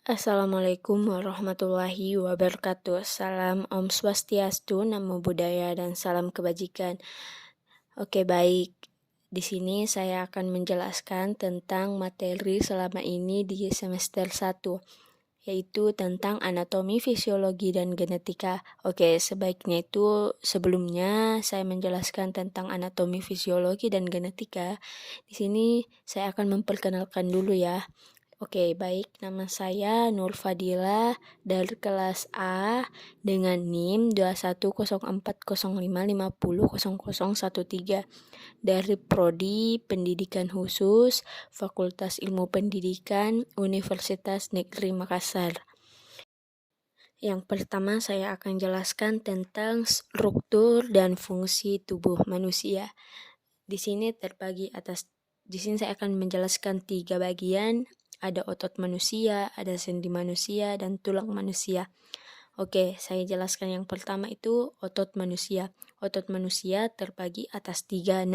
Assalamualaikum warahmatullahi wabarakatuh. Salam Om Swastiastu, Namo Buddhaya, dan salam kebajikan. Oke, baik. Di sini saya akan menjelaskan tentang materi selama ini di semester 1, yaitu tentang anatomi, fisiologi, dan genetika. Oke, sebaiknya itu sebelumnya saya menjelaskan tentang anatomi, fisiologi, dan genetika. Di sini saya akan memperkenalkan dulu ya. Oke, baik. Nama saya Nur Fadila dari kelas A dengan NIM 210405500013 dari Prodi Pendidikan Khusus Fakultas Ilmu Pendidikan Universitas Negeri Makassar. Yang pertama saya akan jelaskan tentang struktur dan fungsi tubuh manusia. Di sini saya akan menjelaskan 3 bagian. Ada otot manusia, ada sendi manusia, dan tulang manusia. Oke, saya jelaskan yang pertama itu otot manusia. Otot manusia terbagi atas 3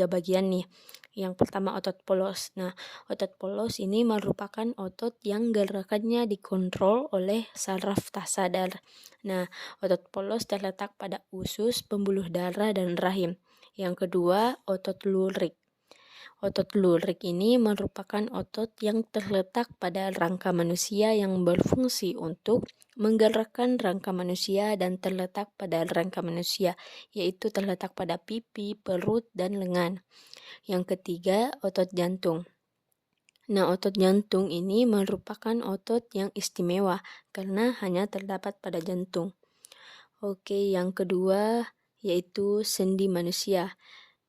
bagian nih. Yang pertama otot polos. Nah, otot polos ini merupakan otot yang gerakannya dikontrol oleh saraf tak sadar. Nah, otot polos terletak pada usus, pembuluh darah, dan rahim. Yang kedua, otot lurik. Otot lurik ini merupakan otot yang terletak pada rangka manusia yang berfungsi untuk menggerakkan rangka manusia dan terletak pada rangka manusia, yaitu terletak pada pipi, perut, dan lengan. Yang ketiga, otot jantung. Nah, otot jantung ini merupakan otot yang istimewa karena hanya terdapat pada jantung. Oke, yang kedua yaitu sendi manusia.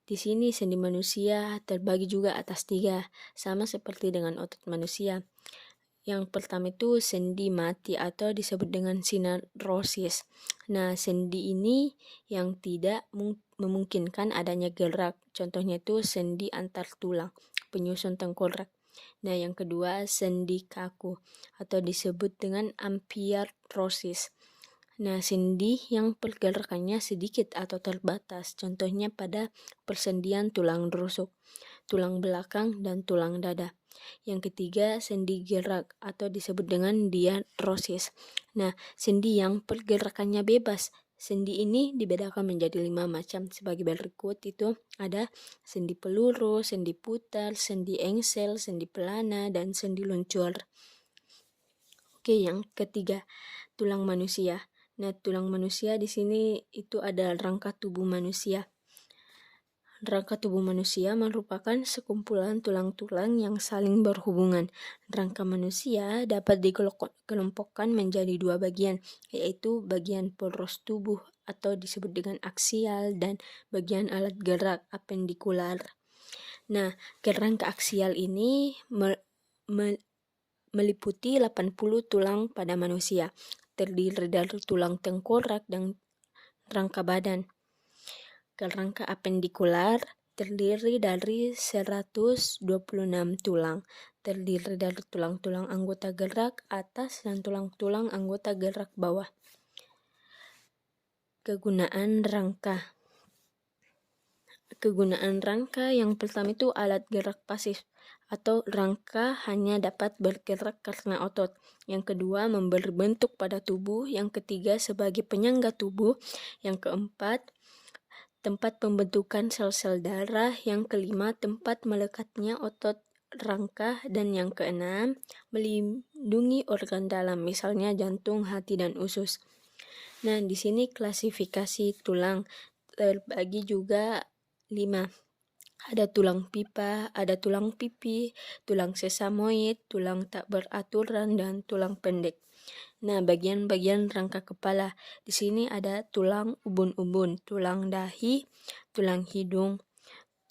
Di sini sendi manusia terbagi juga atas 3, sama seperti dengan otot manusia. Yang pertama itu sendi mati atau disebut dengan sinerosis. Nah, sendi ini yang tidak memungkinkan adanya gerak. Contohnya itu sendi antar tulang, penyusun tengkorak. Nah, yang kedua sendi kaku atau disebut dengan ampiartrosis. Nah, sendi yang pergerakannya sedikit atau terbatas, contohnya pada persendian tulang rusuk, tulang belakang, dan tulang dada. Yang ketiga, sendi gerak atau disebut dengan diartrosis. Nah, sendi yang pergerakannya bebas. Sendi ini dibedakan menjadi 5 macam sebagai berikut. Itu ada sendi peluru, sendi putar, sendi engsel, sendi pelana, dan sendi luncur. Oke, yang ketiga, tulang manusia. Nah, tulang manusia di sini itu ada rangka tubuh manusia. Rangka tubuh manusia merupakan sekumpulan tulang-tulang yang saling berhubungan. Rangka manusia dapat dikelompokkan menjadi 2 bagian, yaitu bagian poros tubuh atau disebut dengan aksial dan bagian alat gerak apendikular. Nah, kerangka aksial ini meliputi 80 tulang pada manusia, terdiri dari tulang tengkorak dan rangka badan. Kerangka apendikular terdiri dari 126 tulang, terdiri dari tulang-tulang anggota gerak atas dan tulang-tulang anggota gerak bawah. Kegunaan rangka yang pertama itu alat gerak pasif atau rangka hanya dapat bergerak karena otot. Yang kedua, memberi bentuk pada tubuh. Yang ketiga, sebagai penyangga tubuh. Yang keempat, tempat pembentukan sel-sel darah. Yang kelima, tempat melekatnya otot rangka. Dan yang keenam, melindungi organ dalam, misalnya jantung, hati, dan usus. Nah, di sini klasifikasi tulang terbagi juga 5. Ada tulang pipa, ada tulang pipi, tulang sesamoid, tulang tak beraturan, dan tulang pendek. Nah, bagian-bagian rangka kepala. Di sini ada tulang ubun-ubun, tulang dahi, tulang hidung,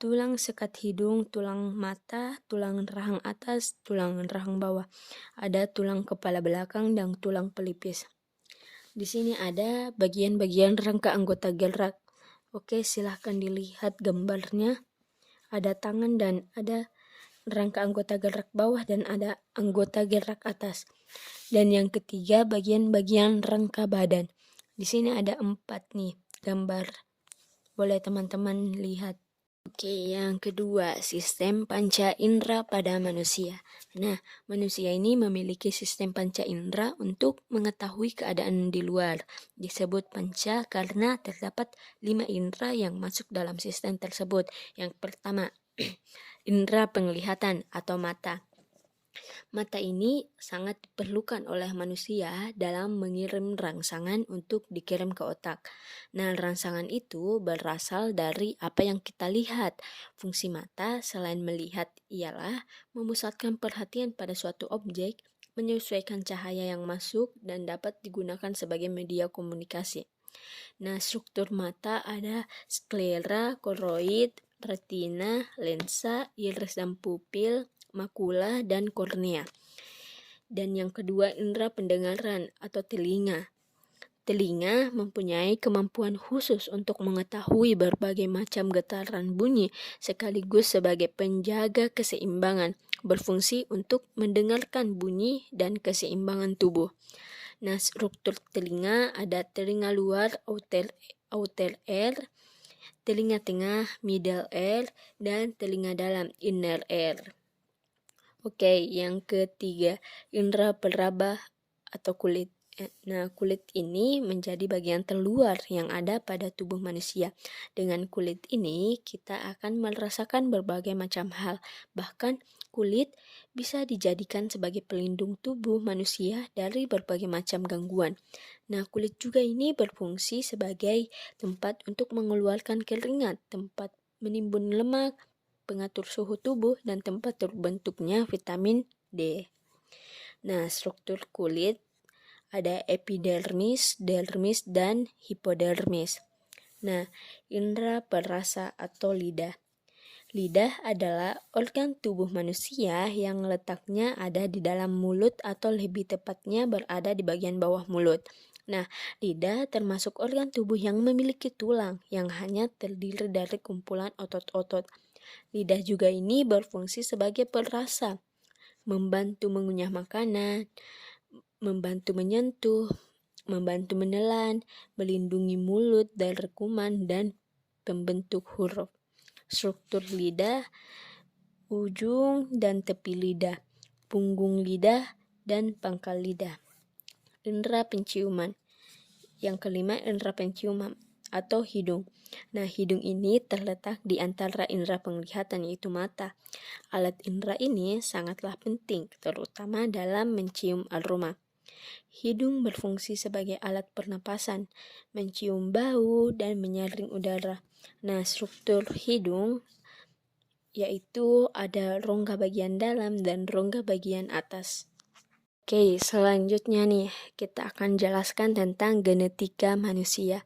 tulang sekat hidung, tulang mata, tulang rahang atas, tulang rahang bawah. Ada tulang kepala belakang dan tulang pelipis. Di sini ada bagian-bagian rangka anggota gerak. Oke, silahkan dilihat gambarnya. Ada tangan dan ada rangka anggota gerak bawah dan ada anggota gerak atas. Dan yang ketiga, bagian-bagian rangka badan. Di sini ada 4 nih gambar. Boleh teman-teman lihat. Oke, yang kedua, sistem panca indera pada manusia. Nah, manusia ini memiliki sistem panca indera untuk mengetahui keadaan di luar. Disebut panca karena terdapat 5 indera yang masuk dalam sistem tersebut. Yang pertama, indera penglihatan atau mata. Mata ini sangat diperlukan oleh manusia dalam mengirim rangsangan untuk dikirim ke otak. Nah, rangsangan itu berasal dari apa yang kita lihat. Fungsi mata selain melihat ialah memusatkan perhatian pada suatu objek, menyesuaikan cahaya yang masuk, dan dapat digunakan sebagai media komunikasi. Nah, struktur mata ada sklera, koroid, retina, lensa, iris dan pupil, makula, dan kornea. Dan yang kedua, indera pendengaran atau telinga. Telinga mempunyai kemampuan khusus untuk mengetahui berbagai macam getaran bunyi sekaligus sebagai penjaga keseimbangan, berfungsi untuk mendengarkan bunyi dan keseimbangan tubuh. Nah, struktur telinga ada telinga luar, outer ear, telinga tengah, middle ear, dan telinga dalam, inner ear. Oke, yang ketiga, indera peraba atau kulit. Nah, kulit ini menjadi bagian terluar yang ada pada tubuh manusia. Dengan kulit ini, kita akan merasakan berbagai macam hal. Bahkan, kulit bisa dijadikan sebagai pelindung tubuh manusia dari berbagai macam gangguan. Nah, kulit juga ini berfungsi sebagai tempat untuk mengeluarkan keringat, tempat menimbun lemak, pengatur suhu tubuh, dan tempat terbentuknya vitamin D. Nah, struktur kulit ada epidermis, dermis, dan hipodermis. Nah, indera perasa atau lidah. Lidah adalah organ tubuh manusia yang letaknya ada di dalam mulut atau lebih tepatnya berada di bagian bawah mulut. Nah, lidah termasuk organ tubuh yang memiliki tulang yang hanya terdiri dari kumpulan otot-otot. Lidah juga ini berfungsi sebagai perasa, membantu mengunyah makanan, membantu menyentuh, membantu menelan, melindungi mulut dari kuman, dan pembentuk huruf. Struktur lidah, ujung dan tepi lidah, punggung lidah, dan pangkal lidah. Indera penciuman. Yang kelima, indera penciuman atau hidung. Nah, hidung ini terletak di antara indera penglihatan yaitu mata. Alat indera ini sangatlah penting, terutama dalam mencium aroma. Hidung berfungsi sebagai alat pernapasan, mencium bau, dan menyaring udara. Nah, struktur hidung yaitu ada rongga bagian dalam dan rongga bagian atas. Oke, selanjutnya nih kita akan jelaskan tentang genetika manusia.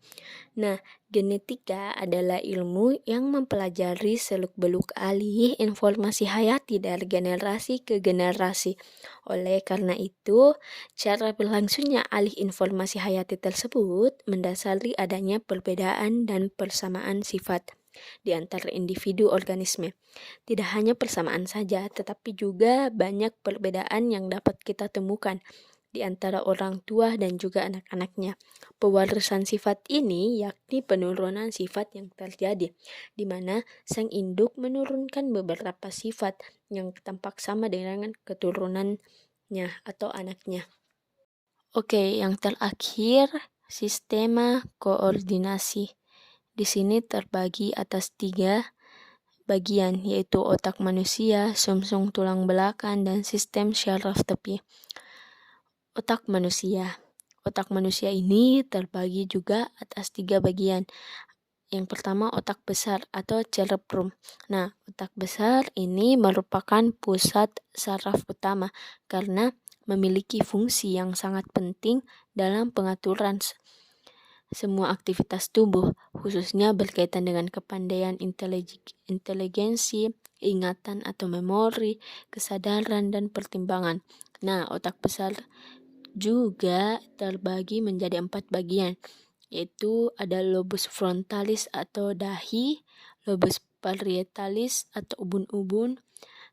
Nah, genetika adalah ilmu yang mempelajari seluk-beluk alih informasi hayati dari generasi ke generasi. Oleh karena itu, cara berlangsungnya alih informasi hayati tersebut mendasari adanya perbedaan dan persamaan sifat di antara individu organisme. Tidak hanya persamaan saja, tetapi juga banyak perbedaan yang dapat kita temukan di antara orang tua dan juga anak-anaknya. Pewarisan sifat ini yakni penurunan sifat yang terjadi, di mana sang induk menurunkan beberapa sifat yang tampak sama dengan keturunannya atau anaknya. Oke, yang terakhir, sistema koordinasi. Di sini terbagi atas 3 bagian, yaitu otak manusia, sumsum tulang belakang, dan sistem syaraf tepi. Otak manusia. Otak manusia ini terbagi juga atas 3 bagian. Yang pertama, otak besar atau cerebrum. Nah, otak besar ini merupakan pusat saraf utama karena memiliki fungsi yang sangat penting dalam pengaturan semua aktivitas tubuh, khususnya berkaitan dengan kepandaian inteligensi, ingatan atau memori, kesadaran, dan pertimbangan. Nah, otak besar juga terbagi menjadi 4 bagian, yaitu ada lobus frontalis atau dahi, lobus parietalis atau ubun-ubun,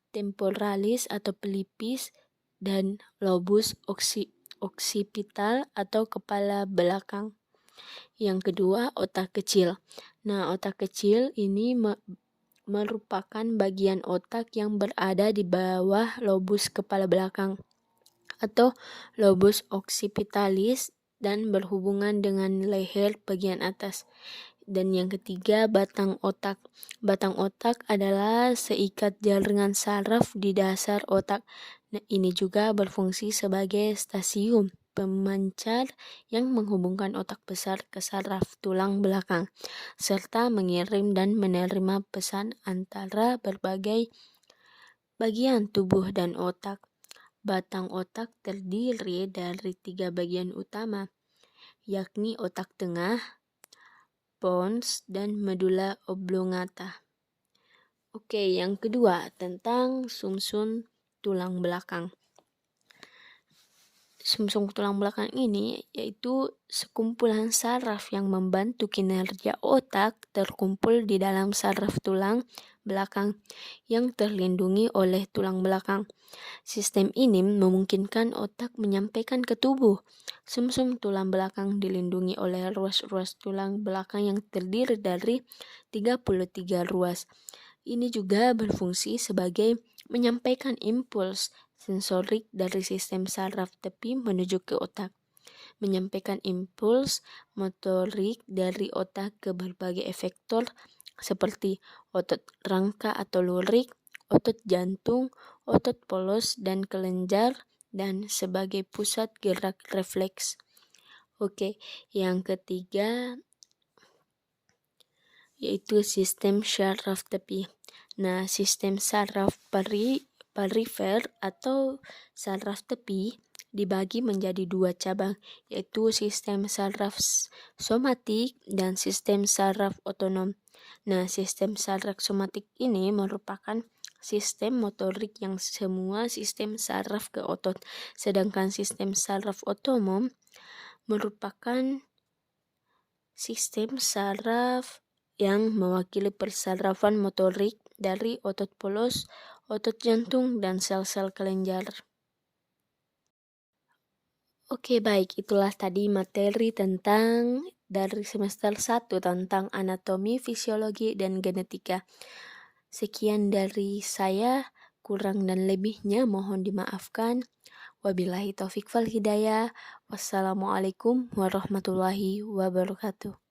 temporalis atau pelipis, dan lobus occipital atau kepala belakang. Yang kedua, otak kecil. Nah, otak kecil ini merupakan bagian otak yang berada di bawah lobus kepala belakang atau lobus occipitalis dan berhubungan dengan leher bagian atas. Dan yang ketiga, batang otak. Batang otak adalah seikat jaringan saraf di dasar otak. Nah, ini juga berfungsi sebagai stasiun pemancar yang menghubungkan otak besar ke saraf tulang belakang, serta mengirim dan menerima pesan antara berbagai bagian tubuh dan otak. Batang otak terdiri dari 3 bagian utama, yakni otak tengah, pons, dan medula oblongata. Oke, yang kedua tentang sumsum tulang belakang. Sumsum tulang belakang ini yaitu sekumpulan saraf yang membantu kinerja otak terkumpul di dalam saraf tulang belakang yang terlindungi oleh tulang belakang. Sistem ini memungkinkan otak menyampaikan ke tubuh. Sumsum tulang belakang dilindungi oleh ruas-ruas tulang belakang yang terdiri dari 33 ruas. Ini juga berfungsi sebagai menyampaikan impuls sensorik dari sistem saraf tepi menuju ke otak, menyampaikan impuls motorik dari otak ke berbagai efektor seperti otot rangka atau lurik, otot jantung, otot polos dan kelenjar, dan sebagai pusat gerak refleks. Oke, yang ketiga yaitu sistem saraf tepi. Nah, sistem saraf perifer atau saraf tepi dibagi menjadi 2 cabang, yaitu sistem saraf somatik dan sistem saraf otonom. Nah, sistem saraf somatik ini merupakan sistem motorik yang semua sistem saraf ke otot, sedangkan sistem saraf otonom merupakan sistem saraf yang mewakili persarafan motorik dari otot polos, otot jantung, dan sel-sel kelenjar. Oke, baik, itulah tadi materi tentang dari semester 1 tentang anatomi, fisiologi, dan genetika. Sekian dari saya, kurang dan lebihnya mohon dimaafkan. Wabillahi taufik wal hidayah. Wassalamualaikum warahmatullahi wabarakatuh.